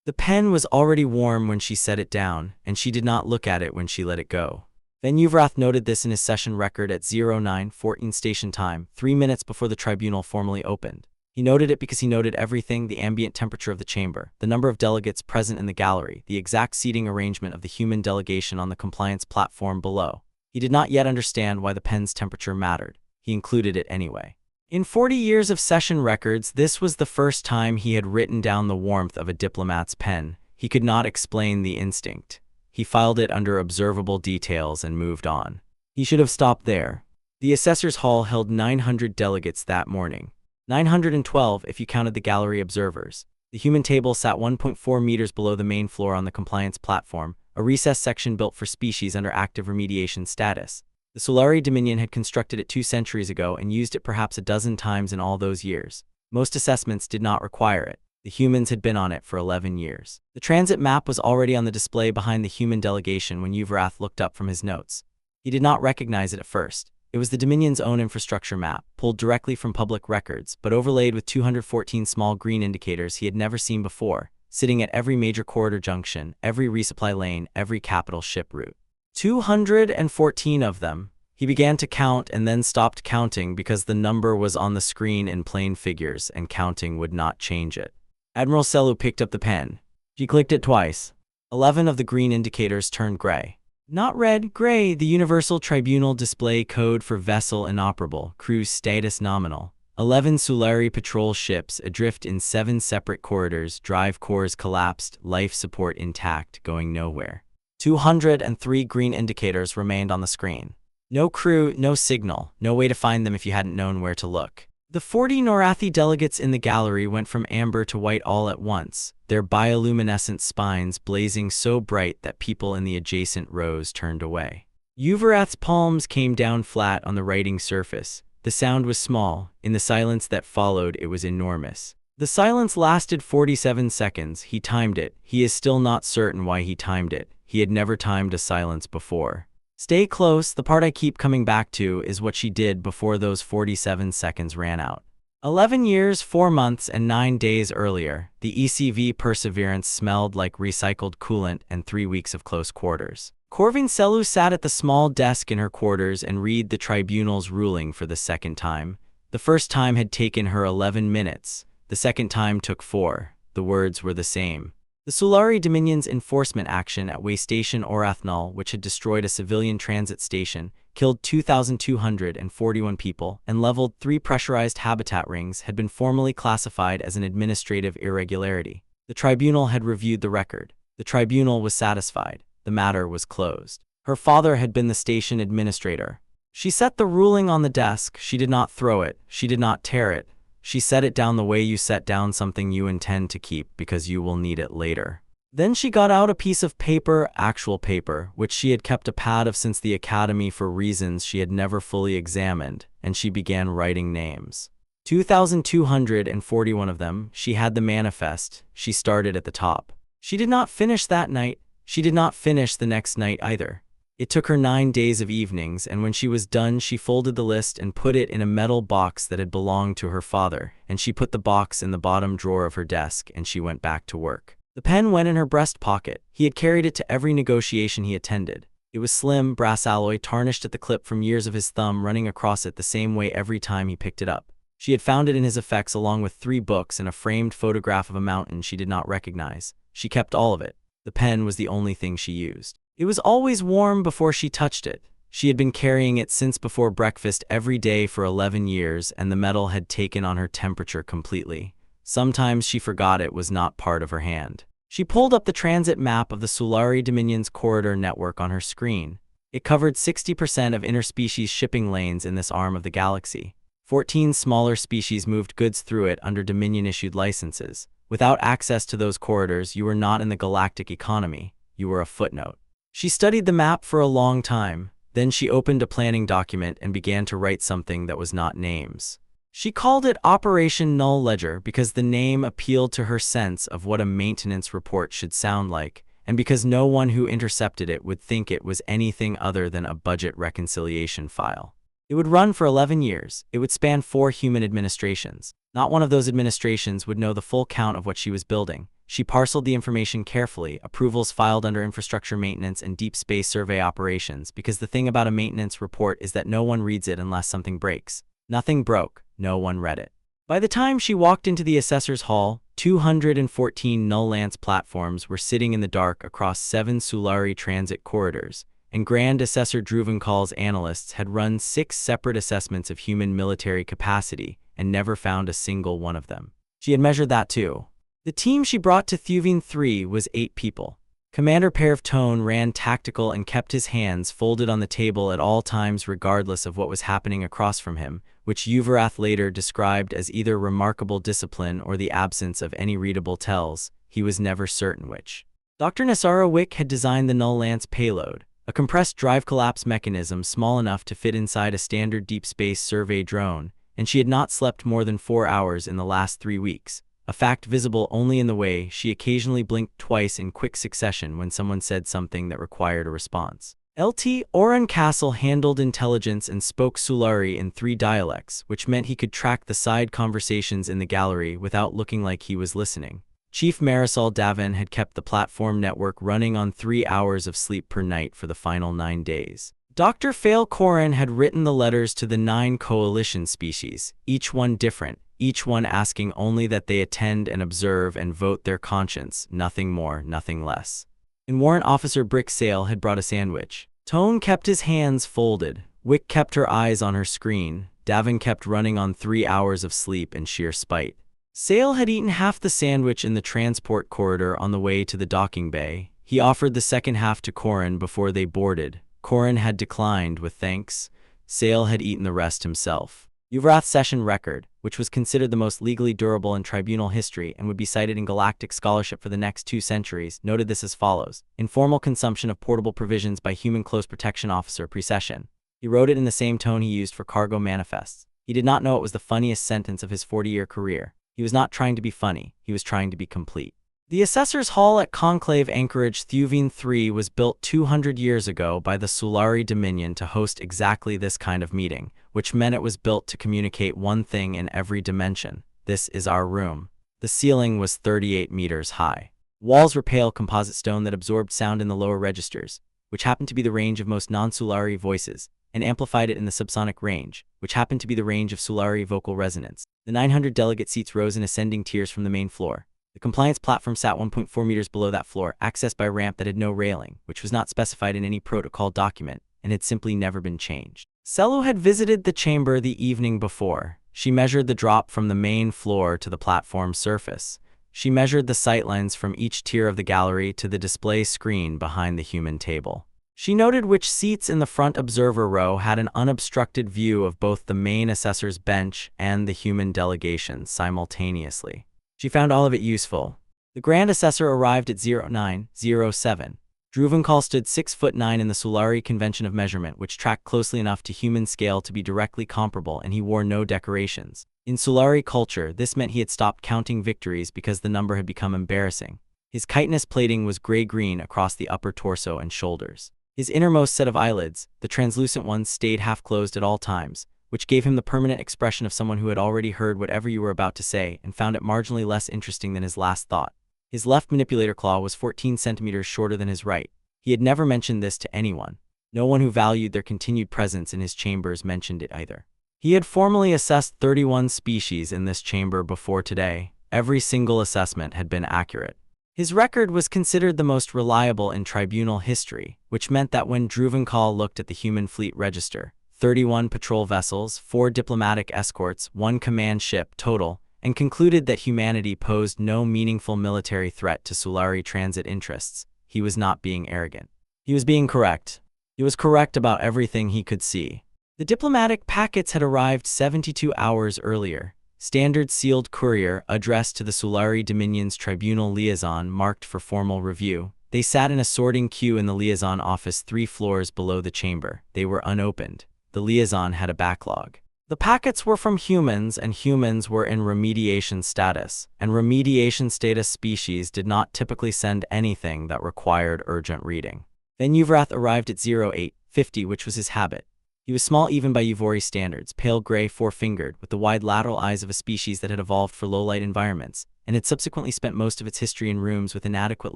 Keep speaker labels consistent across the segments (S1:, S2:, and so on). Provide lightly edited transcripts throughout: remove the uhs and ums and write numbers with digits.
S1: The pen was already warm when she set it down, and she did not look at it when she let it go. Van Uvrath noted this in his session record at 09:14 station time, 3 minutes before the tribunal formally opened. He noted it because he noted everything: the ambient temperature of the chamber, the number of delegates present in the gallery, the exact seating arrangement of the human delegation on the compliance platform below. He did not yet understand why the pen's temperature mattered. He included it anyway. In 40 years of session records, this was the first time he had written down the warmth of a diplomat's pen. He could not explain the instinct. He filed it under observable details and moved on. He should have stopped there. The assessor's hall held 900 delegates that morning. 912 if you counted the gallery observers. The human table sat 1.4 meters below the main floor on the compliance platform, a recessed section built for species under active remediation status. The Solari Dominion had constructed it 2 centuries ago and used it perhaps a dozen times in all those years. Most assessments did not require it. The humans had been on it for 11 years. The transit map was already on the display behind the human delegation when Uvrath looked up from his notes. He did not recognize it at first. It was the Dominion's own infrastructure map, pulled directly from public records, but overlaid with 214 small green indicators he had never seen before, sitting at every major corridor junction, every resupply lane, every capital ship route. 214 of them. He began to count and then stopped counting because the number was on the screen in plain figures and counting would not change it. Admiral Selu picked up the pen. She clicked it twice. 11 of the green indicators turned gray. Not red, gray, the Universal Tribunal display code for vessel inoperable, cruise status nominal. 11 Solari patrol ships adrift in 7 separate corridors, drive cores collapsed, life support intact, going nowhere. 203 green indicators remained on the screen. No crew, no signal, no way to find them if you hadn't known where to look. The 40 Norathi delegates in the gallery went from amber to white all at once, their bioluminescent spines blazing so bright that people in the adjacent rows turned away. Uvrath's palms came down flat on the writing surface. The sound was small. In the silence that followed, it was enormous. The silence lasted 47 seconds. He timed it. He is still not certain why he timed it. He had never timed a silence before. Stay close. The part I keep coming back to is what she did before those 47 seconds ran out. 11 years, 4 months, and 9 days earlier, the ECV Perseverance smelled like recycled coolant and 3 weeks of close quarters. Corvin Selu sat at the small desk in her quarters and read the tribunal's ruling for the second time. The first time had taken her 11 minutes. The second time took 4. The words were the same. The Solari Dominion's enforcement action at Way Station Orath-Null, which had destroyed a civilian transit station, killed 2,241 people, and leveled 3 pressurized habitat rings, had been formally classified as an administrative irregularity. The tribunal had reviewed the record. The tribunal was satisfied. The matter was closed. Her father had been the station administrator. She set the ruling on the desk. She did not throw it. She did not tear it. She set it down the way you set down something you intend to keep because you will need it later. Then she got out a piece of paper, actual paper, which she had kept a pad of since the academy for reasons she had never fully examined, and she began writing names. 2,241 of them. She had the manifest. She started at the top. She did not finish that night. She did not finish the next night either. It took her 9 days of evenings, and when she was done, she folded the list and put it in a metal box that had belonged to her father, and she put the box in the bottom drawer of her desk, and she went back to work. The pen went in her breast pocket. He had carried it to every negotiation he attended. It was slim, brass alloy, tarnished at the clip from years of his thumb running across it the same way every time he picked it up. She had found it in his effects along with 3 books and a framed photograph of a mountain she did not recognize. She kept all of it. The pen was the only thing she used. It was always warm before she touched it. She had been carrying it since before breakfast every day for 11 years, and the metal had taken on her temperature completely. Sometimes she forgot it was not part of her hand. She pulled up the transit map of the Solari Dominion's corridor network on her screen. It covered 60% of interspecies shipping lanes in this arm of the galaxy. 14 smaller species moved goods through it under Dominion-issued licenses. Without access to those corridors, you were not in the galactic economy. You were a footnote. She studied the map for a long time. Then she opened a planning document and began to write something that was not names. She called it Operation Null Ledger because the name appealed to her sense of what a maintenance report should sound like, and because no one who intercepted it would think it was anything other than a budget reconciliation file. It would run for 11 years. It would span 4 human administrations. Not one of those administrations would know the full count of what she was building. She parceled the information carefully, approvals filed under infrastructure maintenance and deep space survey operations, because the thing about a maintenance report is that no one reads it unless something breaks. Nothing broke, no one read it. By the time she walked into the assessor's hall, 214 null-lance platforms were sitting in the dark across 7 Sulari transit corridors, and Grand Assessor Druvenkal's analysts had run 6 separate assessments of human military capacity and never found a single one of them. She had measured that too. The team she brought to Thuvine 3 was 8 people. Commander Tone ran tactical and kept his hands folded on the table at all times regardless of what was happening across from him, which Uvarath later described as either remarkable discipline or the absence of any readable tells, he was never certain which. Dr. Nasara Wick had designed the null-lance payload, a compressed drive collapse mechanism small enough to fit inside a standard deep space survey drone, and she had not slept more than 4 hours in the last 3 weeks, a fact visible only in the way she occasionally blinked twice in quick succession when someone said something that required a response. LT Oren Castle handled intelligence and spoke Sulari in 3 dialects, which meant he could track the side conversations in the gallery without looking like he was listening. Chief Marisol Davin had kept the platform network running on 3 hours of sleep per night for the final 9 days. Dr. Fail Koren had written the letters to the 9 coalition species, each one different, each one asking only that they attend and observe and vote their conscience, nothing more, nothing less. And Warrant Officer Brick Sale had brought a sandwich. Tone kept his hands folded, Wick kept her eyes on her screen, Davin kept running on 3 hours of sleep in sheer spite. Sale had eaten half the sandwich in the transport corridor on the way to the docking bay. He offered the second half to Koren before they boarded. Koren had declined with thanks. Sale had eaten the rest himself. Uvarath's session record, which was considered the most legally durable in tribunal history and would be cited in galactic scholarship for the next 2 centuries, noted this as follows: informal consumption of portable provisions by human close protection officer pre-session. He wrote it in the same tone he used for cargo manifests. He did not know it was the funniest sentence of his 40-year career. He was not trying to be funny, he was trying to be complete. The Assessor's Hall at Conclave Anchorage Thuvine 3 was built 200 years ago by the Sulari Dominion to host exactly this kind of meeting, which meant it was built to communicate one thing in every dimension: this is our room. The ceiling was 38 meters high. Walls were pale composite stone that absorbed sound in the lower registers, which happened to be the range of most non-Sulari voices, and amplified it in the subsonic range, which happened to be the range of Sulari vocal resonance. The 900 delegate seats rose in ascending tiers from the main floor. The compliance platform sat 1.4 meters below that floor, accessed by a ramp that had no railing, which was not specified in any protocol document, and had simply never been changed. Sellu had visited the chamber the evening before. She measured the drop from the main floor to the platform surface. She measured the sightlines from each tier of the gallery to the display screen behind the human table. She noted which seats in the front observer row had an unobstructed view of both the main assessor's bench and the human delegation simultaneously. She found all of it useful. The Grand Assessor arrived at 0907. Druvenkal stood 6'9" in the Sulari convention of measurement, which tracked closely enough to human scale to be directly comparable, and he wore no decorations. In Sulari culture, this meant he had stopped counting victories because the number had become embarrassing. His chitinous plating was gray-green across the upper torso and shoulders. His innermost set of eyelids, the translucent ones, stayed half-closed at all times, which gave him the permanent expression of someone who had already heard whatever you were about to say and found it marginally less interesting than his last thought. His left manipulator claw was 14 centimeters shorter than his right. He had never mentioned this to anyone. No one who valued their continued presence in his chambers mentioned it either. He had formally assessed 31 species in this chamber before today. Every single assessment had been accurate. His record was considered the most reliable in tribunal history, which meant that when Druvenkal looked at the human fleet register, 31 patrol vessels, 4 diplomatic escorts, 1 command ship total, and concluded that humanity posed no meaningful military threat to Sulari transit interests, he was not being arrogant. He was being correct. He was correct about everything he could see. The diplomatic packets had arrived 72 hours earlier. Standard sealed courier addressed to the Sulari Dominion's tribunal liaison marked for formal review. They sat in a sorting queue in the liaison office 3 floors below the chamber. They were unopened. The liaison had a backlog. The packets were from humans, and humans were in remediation status, and remediation status species did not typically send anything that required urgent reading. Then Uvarath arrived at 0850, which was his habit. He was small even by Uvori standards, pale gray, 4-fingered, with the wide lateral eyes of a species that had evolved for low-light environments, and had subsequently spent most of its history in rooms with inadequate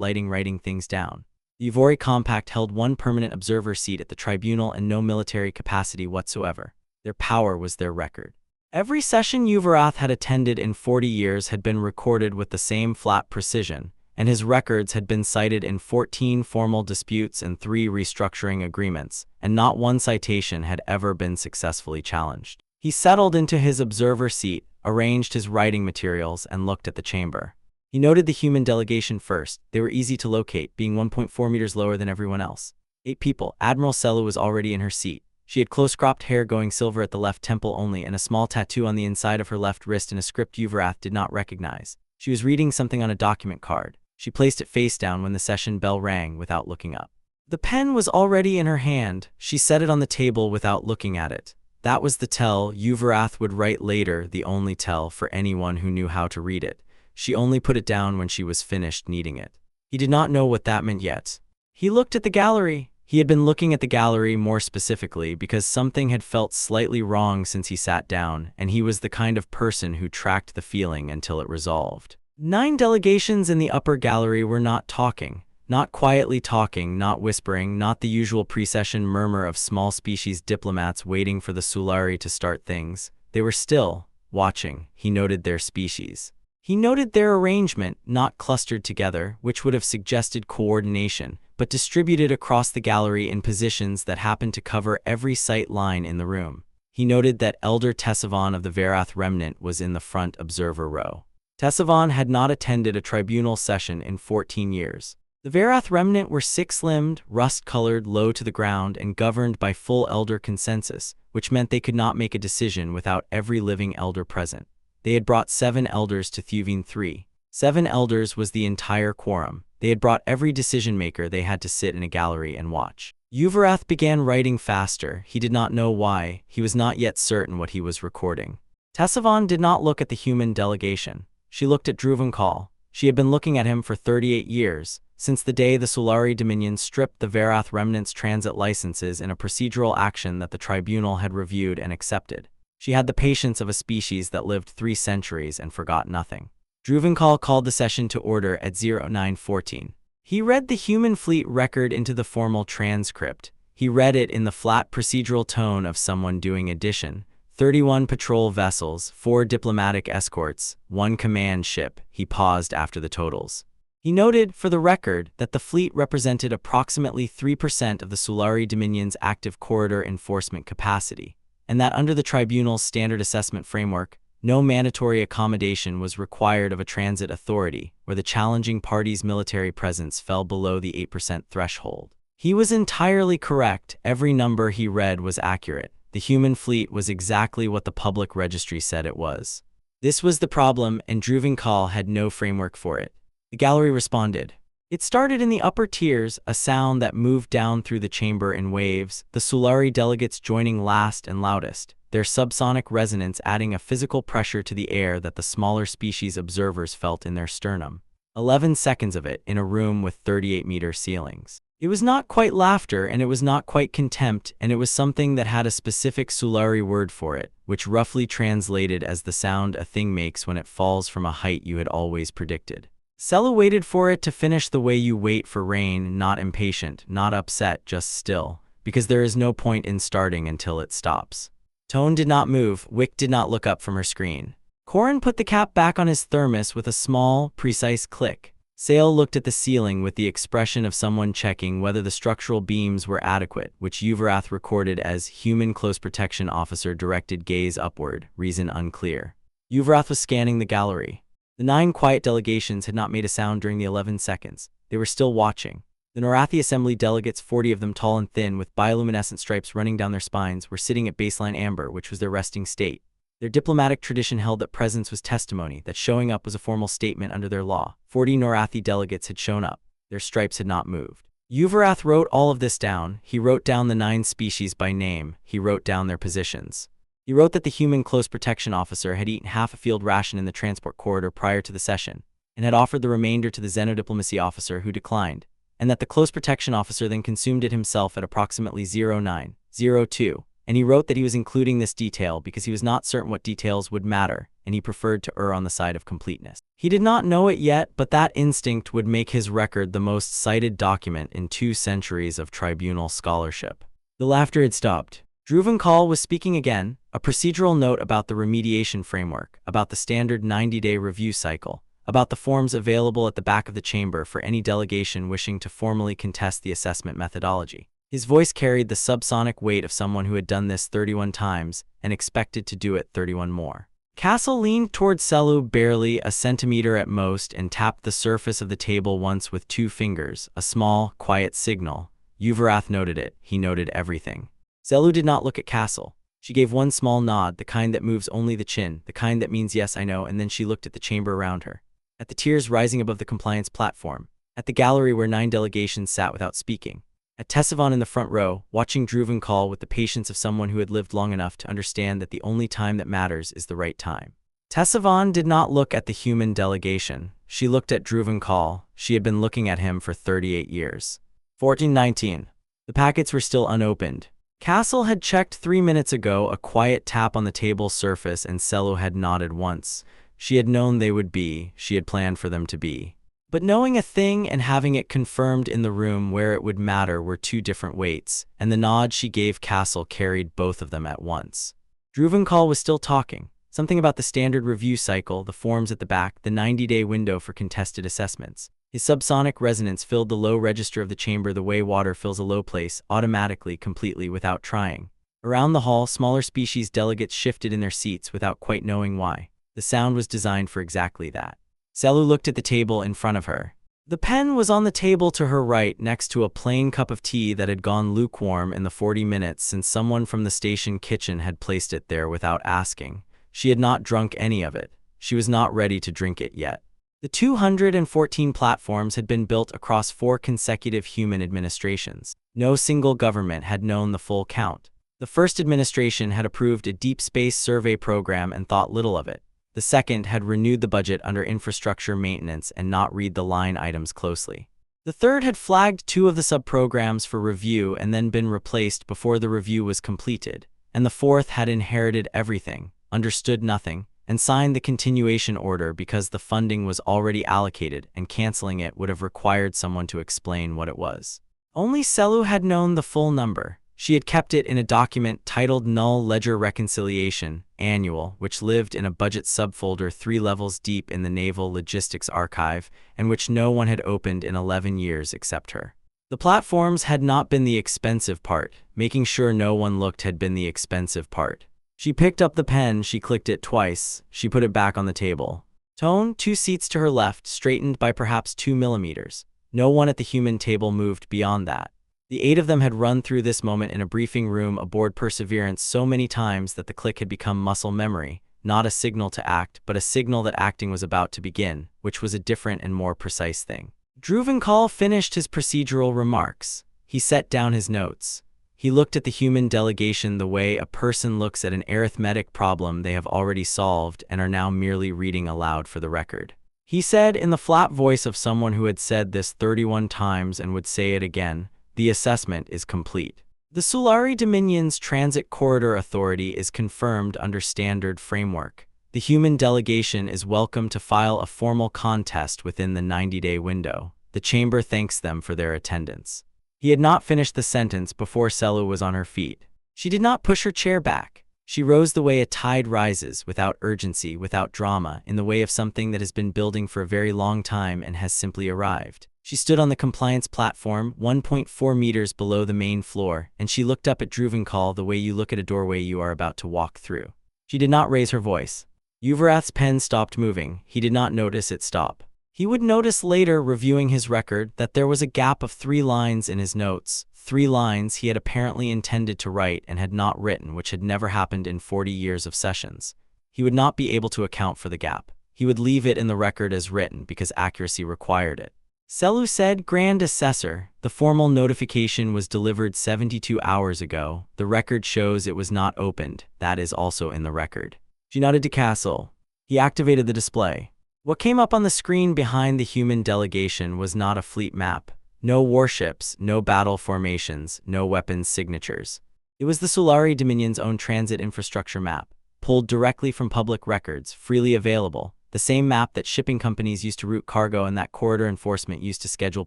S1: lighting writing things down. The Uvori Compact held one permanent observer seat at the tribunal and no military capacity whatsoever. Their power was their record. Every session Uvarath had attended in 40 years had been recorded with the same flat precision, and his records had been cited in 14 formal disputes and 3 restructuring agreements, and not one citation had ever been successfully challenged. He settled into his observer seat, arranged his writing materials, and looked at the chamber. He noted the human delegation first. They were easy to locate, being 1.4 meters lower than everyone else. 8 people. Admiral Selu was already in her seat. She had close-cropped hair going silver at the left temple only and a small tattoo on the inside of her left wrist in a script Uvarath did not recognize. She was reading something on a document card. She placed it face down when the session bell rang without looking up. The pen was already in her hand. She set it on the table without looking at it. That was the tell Uvarath would write later, the only tell for anyone who knew how to read it. She only put it down when she was finished kneading it. He did not know what that meant yet. He looked at the gallery. He had been looking at the gallery more specifically because something had felt slightly wrong since he sat down, and he was the kind of person who tracked the feeling until it resolved. 9 delegations in the upper gallery were not talking, not quietly talking, not whispering, not the usual pre-session murmur of small species diplomats waiting for the Sulari to start things. They were still, watching. He noted their species. He noted their arrangement, not clustered together, which would have suggested coordination, but distributed across the gallery in positions that happened to cover every sight line in the room. He noted that Elder Tessavon of the Verath remnant was in the front observer row. Tessavon had not attended a tribunal session in 14 years. The Verath remnant were 6-limbed, rust-colored, low to the ground, and governed by full elder consensus, which meant they could not make a decision without every living elder present. They had brought 7 elders to Thuvine 3. 7 elders was the entire quorum. They had brought every decision-maker. They had to sit in a gallery and watch. Uvarath began writing faster. He did not know why. He was not yet certain what he was recording. Tessavon did not look at the human delegation. She looked at Druvankal. She had been looking at him for 38 years, since the day the Sulari Dominion stripped the Verath remnant's transit licenses in a procedural action that the tribunal had reviewed and accepted. She had the patience of a species that lived 3 centuries and forgot nothing. Druvankal called the session to order at 09:14. He read the human fleet record into the formal transcript. He read it in the flat procedural tone of someone doing addition. 31 patrol vessels, 4 diplomatic escorts, 1 command ship. He paused after the totals. He noted, for the record, that the fleet represented approximately 3% of the Sulari Dominion's active corridor enforcement capacity, and that under the tribunal's standard assessment framework, no mandatory accommodation was required of a transit authority where the challenging party's military presence fell below the 8% threshold. He was entirely correct. Every number he read was accurate. The human fleet was exactly what the public registry said it was. This was the problem, and Druvankal had no framework for it. The gallery responded. It started in the upper tiers, a sound that moved down through the chamber in waves, the Sulari delegates joining last and loudest, their subsonic resonance adding a physical pressure to the air that the smaller species observers felt in their sternum. 11 seconds of it in a room with 38-meter ceilings. It was not quite laughter, and it was not quite contempt, and it was something that had a specific Sulari word for it, which roughly translated as the sound a thing makes when it falls from a height you had always predicted. Selu waited for it to finish the way you wait for rain, not impatient, not upset, just still, because there is no point in starting until it stops. Tone did not move. Wick did not look up from her screen. Corin put the cap back on his thermos with a small, precise click. Sale looked at the ceiling with the expression of someone checking whether the structural beams were adequate, which Uvarath recorded as human close protection officer directed gaze upward, reason unclear. Uvarath was scanning the gallery. The 9 quiet delegations had not made a sound during the 11 seconds. They were still watching. The Norathi Assembly delegates, 40 of them tall and thin, with bioluminescent stripes running down their spines, were sitting at baseline amber, which was their resting state. Their diplomatic tradition held that presence was testimony, that showing up was a formal statement under their law. 40 Norathi delegates had shown up. Their stripes had not moved. Uvarath wrote all of this down. He wrote down the 9 species by name. He wrote down their positions. He wrote that the human close protection officer had eaten half a field ration in the transport corridor prior to the session, and had offered the remainder to the xenodiplomacy officer, who declined, and that the close protection officer then consumed it himself at approximately 09:02 and he wrote that he was including this detail because he was not certain what details would matter, and he preferred to err on the side of completeness. He did not know it yet, but that instinct would make his record the most cited document in 2 centuries of tribunal scholarship. The laughter had stopped. Druvenkal was speaking again, a procedural note about the remediation framework, about the standard 90-day review cycle, about the forms available at the back of the chamber for any delegation wishing to formally contest the assessment methodology. His voice carried the subsonic weight of someone who had done this 31 times and expected to do it 31 more. Castle leaned toward Selu barely a centimeter at most and tapped the surface of the table once with 2 fingers, a small, quiet signal. Uvarath noted it. He noted everything. Selu did not look at Castle. She gave one small nod, the kind that moves only the chin, the kind that means yes, I know, and then she looked at the chamber around her, at the tiers rising above the compliance platform, at the gallery where 9 delegations sat without speaking, at Tessavon in the front row, watching Druvenkal with the patience of someone who had lived long enough to understand that the only time that matters is the right time. Tessavon did not look at the human delegation. She looked at Druvenkal. She had been looking at him for 38 years. 1419. The packets were still unopened. Castle had checked 3 minutes ago, a quiet tap on the table's surface, and Selu had nodded once. She had known they would be, she had planned for them to be. But knowing a thing and having it confirmed in the room where it would matter were 2 different weights, and the nod she gave Castle carried both of them at once. Druvenkal was still talking. Something about the standard review cycle, the forms at the back, the 90-day window for contested assessments. His subsonic resonance filled the low register of the chamber the way water fills a low place, automatically, completely, without trying. Around the hall, smaller species delegates shifted in their seats without quite knowing why. The sound was designed for exactly that. Selu looked at the table in front of her. The pen was on the table to her right, next to a plain cup of tea that had gone lukewarm in the 40 minutes since someone from the station kitchen had placed it there without asking. She had not drunk any of it. She was not ready to drink it yet. The 214 platforms had been built across 4 consecutive human administrations. No single government had known the full count. The first administration had approved a deep space survey program and thought little of it. The second had renewed the budget under infrastructure maintenance and not read the line items closely. The third had flagged 2 of the sub-programs for review and then been replaced before the review was completed. And the fourth had inherited everything, understood nothing, and signed the continuation order because the funding was already allocated and canceling it would have required someone to explain what it was. Only Selu had known the full number. She had kept it in a document titled Null Ledger Reconciliation Annual, which lived in a budget subfolder 3 levels deep in the Naval Logistics Archive, and which no one had opened in 11 years except her. The platforms had not been the expensive part. Making sure no one looked had been the expensive part. She picked up the pen, she clicked it twice, she put it back on the table. Tone, 2 seats to her left, straightened by perhaps 2 millimeters. No one at the human table moved beyond that. The 8 of them had run through this moment in a briefing room aboard Perseverance so many times that the click had become muscle memory, not a signal to act, but a signal that acting was about to begin, which was a different and more precise thing. Druvenkal finished his procedural remarks. He set down his notes. He looked at the human delegation the way a person looks at an arithmetic problem they have already solved and are now merely reading aloud for the record. He said in the flat voice of someone who had said this 31 times and would say it again, "The assessment is complete. The Sulari Dominion's Transit Corridor Authority is confirmed under standard framework. The human delegation is welcome to file a formal contest within the 90-day window. The chamber thanks them for their attendance." He had not finished the sentence before Selu was on her feet. She did not push her chair back. She rose the way a tide rises, without urgency, without drama, in the way of something that has been building for a very long time and has simply arrived. She stood on the compliance platform, 1.4 meters below the main floor, and she looked up at Druvenkal the way you look at a doorway you are about to walk through. She did not raise her voice. Uvarath's pen stopped moving. He did not notice it stop. He would notice later, reviewing his record, that there was a gap of 3 lines in his notes, 3 lines he had apparently intended to write and had not written, which had never happened in 40 years of sessions. He would not be able to account for the gap. He would leave it in the record as written because accuracy required it. Selu said, "Grand Assessor, the formal notification was delivered 72 hours ago. The record shows it was not opened. That is also in the record." She nodded to Castle. He activated the display. What came up on the screen behind the human delegation was not a fleet map. No warships, no battle formations, no weapons signatures. It was the Solari Dominion's own transit infrastructure map, pulled directly from public records, freely available, the same map that shipping companies used to route cargo and that corridor enforcement used to schedule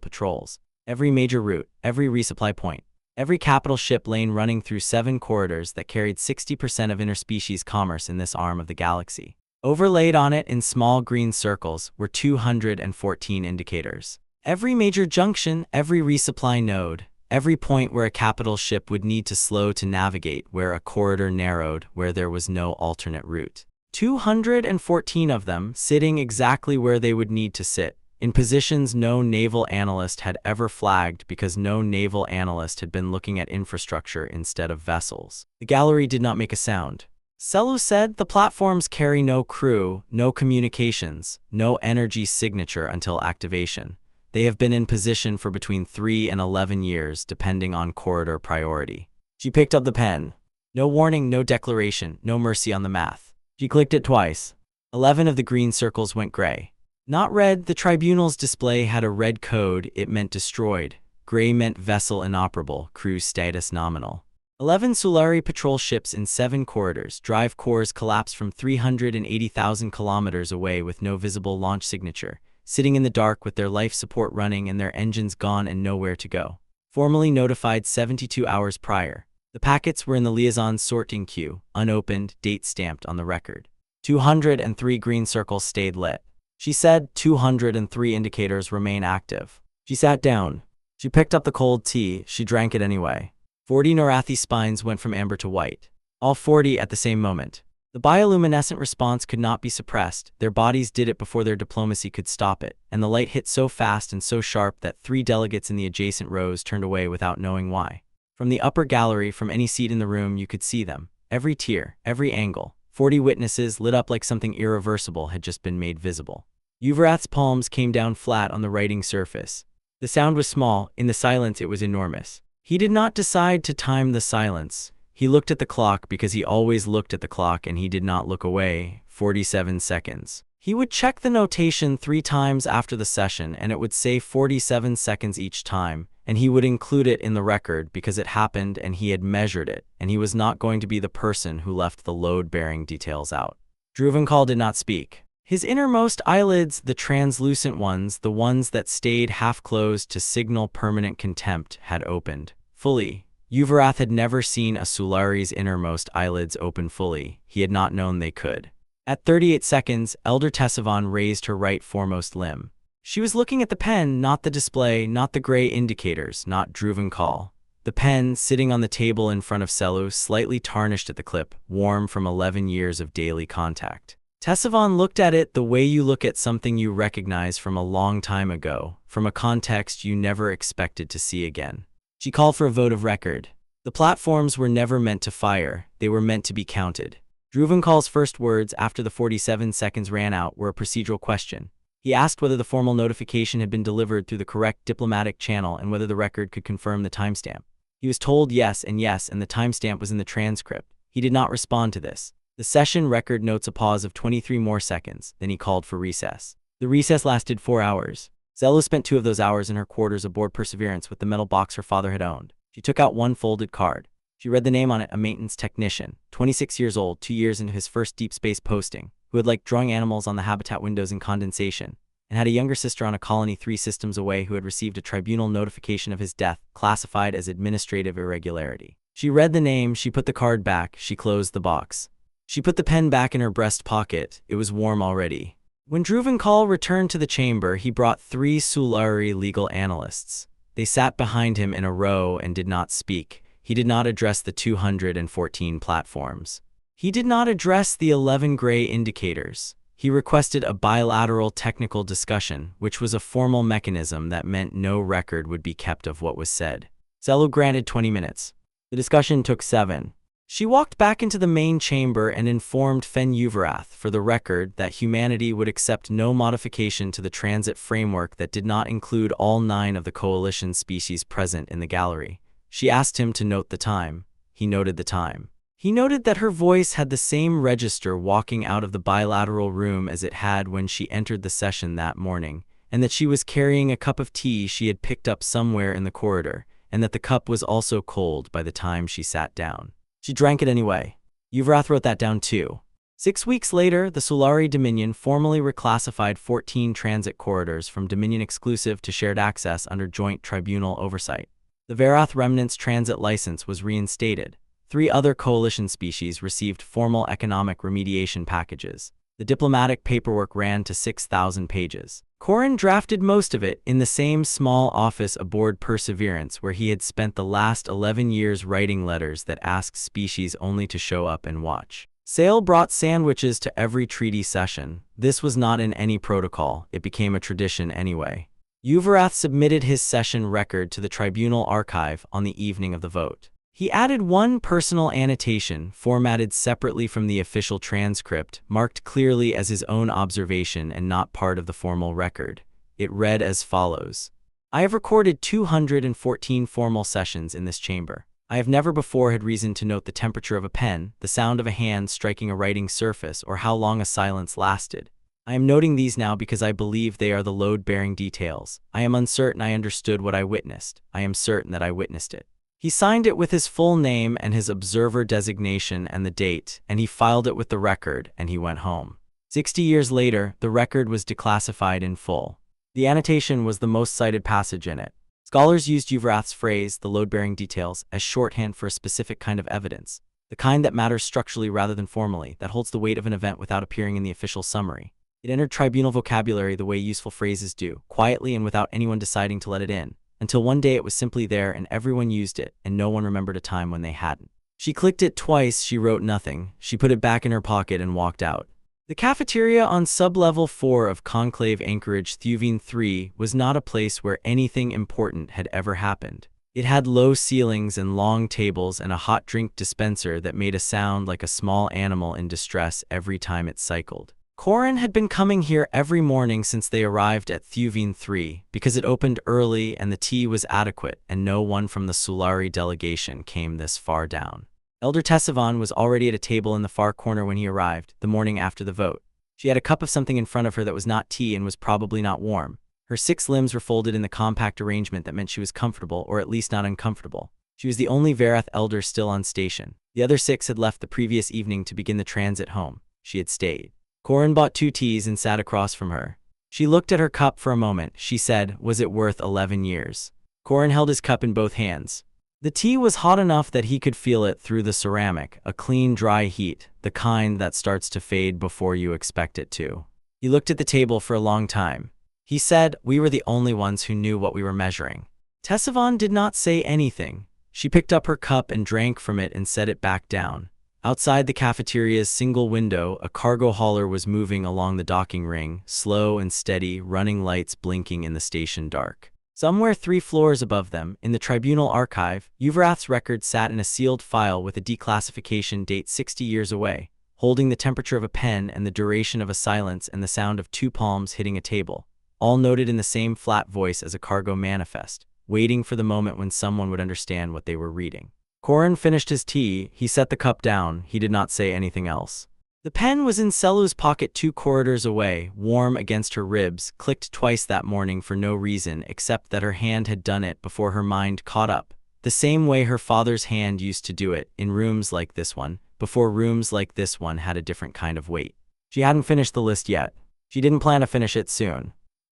S1: patrols. Every major route, every resupply point, every capital ship lane running through 7 corridors that carried 60% of interspecies commerce in this arm of the galaxy. Overlaid on it in small green circles were 214 indicators. Every major junction, every resupply node, every point where a capital ship would need to slow to navigate, where a corridor narrowed, where there was no alternate route. 214 of them sitting exactly where they would need to sit, in positions no naval analyst had ever flagged because no naval analyst had been looking at infrastructure instead of vessels. The gallery did not make a sound. Selu said the platforms carry no crew, no communications, no energy signature until activation. They have been in position for between 3 and 11 years, depending on corridor priority. She picked up the pen. No warning, no declaration, no mercy on the math. She clicked it twice. 11 of the green circles went gray. Not red, the tribunal's display had a red code, it meant destroyed. Gray meant vessel inoperable, crew status nominal. 11 Solari patrol ships in 7 corridors, drive cores collapsed from 380,000 kilometers away with no visible launch signature, sitting in the dark with their life support running and their engines gone and nowhere to go. Formally notified 72 hours prior. The packets were in the liaison sorting queue, unopened, date stamped on the record. 203 green circles stayed lit. She said 203 indicators remain active. She sat down. She picked up the cold tea, she drank it anyway. 40 Norathi spines went from amber to white. All 40 at the same moment. The bioluminescent response could not be suppressed, their bodies did it before their diplomacy could stop it, and the light hit so fast and so sharp that 3 delegates in the adjacent rows turned away without knowing why. From the upper gallery, from any seat in the room, you could see them. Every tier, every angle. 40 witnesses lit up like something irreversible had just been made visible. Uvrath's palms came down flat on the writing surface. The sound was small, in the silence it was enormous. He did not decide to time the silence. He looked at the clock because he always looked at the clock and he did not look away. 47 seconds. He would check the notation 3 times after the session and it would say 47 seconds each time, and he would include it in the record because it happened and he had measured it, and he was not going to be the person who left the load-bearing details out. Druvankal did not speak. His innermost eyelids, the translucent ones, the ones that stayed half-closed to signal permanent contempt, had opened. Fully. Uvrath had never seen a Solari's innermost eyelids open fully. He had not known they could. At 38 seconds, Elder Tessavon raised her right foremost limb. She was looking at the pen, not the display, not the gray indicators, not Druvankal. The pen, sitting on the table in front of Selu, slightly tarnished at the clip, warm from 11 years of daily contact. Tessavon looked at it the way you look at something you recognize from a long time ago, from a context you never expected to see again. She called for a vote of record. The platforms were never meant to fire, they were meant to be counted. Druvankal's first words after the 47 seconds ran out were a procedural question. He asked whether the formal notification had been delivered through the correct diplomatic channel and whether the record could confirm the timestamp. He was told yes, and the timestamp was in the transcript. He did not respond to this. The session record notes a pause of 23 more seconds, then he called for recess. The recess lasted 4 hours. Selu spent 2 of those hours in her quarters aboard Perseverance with the metal box her father had owned. She took out one folded card. She read the name on it, a maintenance technician, 26 years old, 2 years into his first deep space posting, who had liked drawing animals on the habitat windows in condensation, and had a younger sister on a colony 3 systems away who had received a tribunal notification of his death, classified as administrative irregularity. She read the name, she put the card back, she closed the box. She put the pen back in her breast pocket. It was warm already. When Druvankal returned to the chamber, he brought 3 Solari legal analysts. They sat behind him in a row and did not speak. He did not address the 214 platforms. He did not address the 11 gray indicators. He requested a bilateral technical discussion, which was a formal mechanism that meant no record would be kept of what was said. Selu granted 20 minutes. The discussion took 7. She walked back into the main chamber and informed Fen Uvrath, for the record, that humanity would accept no modification to the transit framework that did not include all 9 of the coalition species present in the gallery. She asked him to note the time. He noted the time. He noted that her voice had the same register walking out of the bilateral room as it had when she entered the session that morning, and that she was carrying a cup of tea she had picked up somewhere in the corridor, and that the cup was also cold by the time she sat down. She drank it anyway. Yuvrath wrote that down too. 6 weeks later, the Solari Dominion formally reclassified 14 transit corridors from Dominion exclusive to shared access under joint tribunal oversight. The Varath Remnant's transit license was reinstated. 3 other coalition species received formal economic remediation packages. The diplomatic paperwork ran to 6,000 pages. Corin drafted most of it in the same small office aboard Perseverance where he had spent the last 11 years writing letters that asked species only to show up and watch. Sale brought sandwiches to every treaty session. This was not in any protocol. It became a tradition anyway. Yuvarath submitted his session record to the tribunal archive on the evening of the vote. He added one personal annotation, formatted separately from the official transcript, marked clearly as his own observation and not part of the formal record. It read as follows. I have recorded 214 formal sessions in this chamber. I have never before had reason to note the temperature of a pen, the sound of a hand striking a writing surface, or how long a silence lasted. I am noting these now because I believe they are the load-bearing details. I am uncertain I understood what I witnessed. I am certain that I witnessed it. He signed it with his full name and his observer designation and the date, and he filed it with the record, and he went home. 60 years later, the record was declassified in full. The annotation was the most cited passage in it. Scholars used Yuvarath's phrase, the load-bearing details, as shorthand for a specific kind of evidence, the kind that matters structurally rather than formally, that holds the weight of an event without appearing in the official summary. It entered tribunal vocabulary the way useful phrases do, quietly and without anyone deciding to let it in. Until one day it was simply there and everyone used it, and no one remembered a time when they hadn't. She clicked it twice, she wrote nothing. She put it back in her pocket and walked out. The cafeteria on sub-level 4 of Conclave Anchorage Thuvine 3 was not a place where anything important had ever happened. It had low ceilings and long tables and a hot drink dispenser that made a sound like a small animal in distress every time it cycled. Corin had been coming here every morning since they arrived at Thuvine 3 because it opened early and the tea was adequate and no one from the Solari delegation came this far down. Elder Tessivan was already at a table in the far corner when he arrived, the morning after the vote. She had a cup of something in front of her that was not tea and was probably not warm. Her 6 limbs were folded in the compact arrangement that meant she was comfortable, or at least not uncomfortable. She was the only Varath elder still on station. The other 6 had left the previous evening to begin the transit home. She had stayed. Corin bought 2 teas and sat across from her. She looked at her cup for a moment. She said, was it worth 11 years? Corin held his cup in both hands. The tea was hot enough that he could feel it through the ceramic, a clean, dry heat, the kind that starts to fade before you expect it to. He looked at the table for a long time. He said, we were the only ones who knew what we were measuring. Tessivan did not say anything. She picked up her cup and drank from it and set it back down. Outside the cafeteria's single window, a cargo hauler was moving along the docking ring, slow and steady, running lights blinking in the station dark. Somewhere 3 floors above them, in the tribunal archive, Yuvarath's record sat in a sealed file with a declassification date 60 years away, holding the temperature of a pen and the duration of a silence and the sound of 2 palms hitting a table, all noted in the same flat voice as a cargo manifest, waiting for the moment when someone would understand what they were reading. Corin finished his tea. He set the cup down. He did not say anything else. The pen was in Selu's pocket 2 corridors away, warm against her ribs, clicked twice that morning for no reason except that her hand had done it before her mind caught up, the same way her father's hand used to do it, in rooms like this one, before rooms like this one had a different kind of weight. She hadn't finished the list yet. She didn't plan to finish it soon.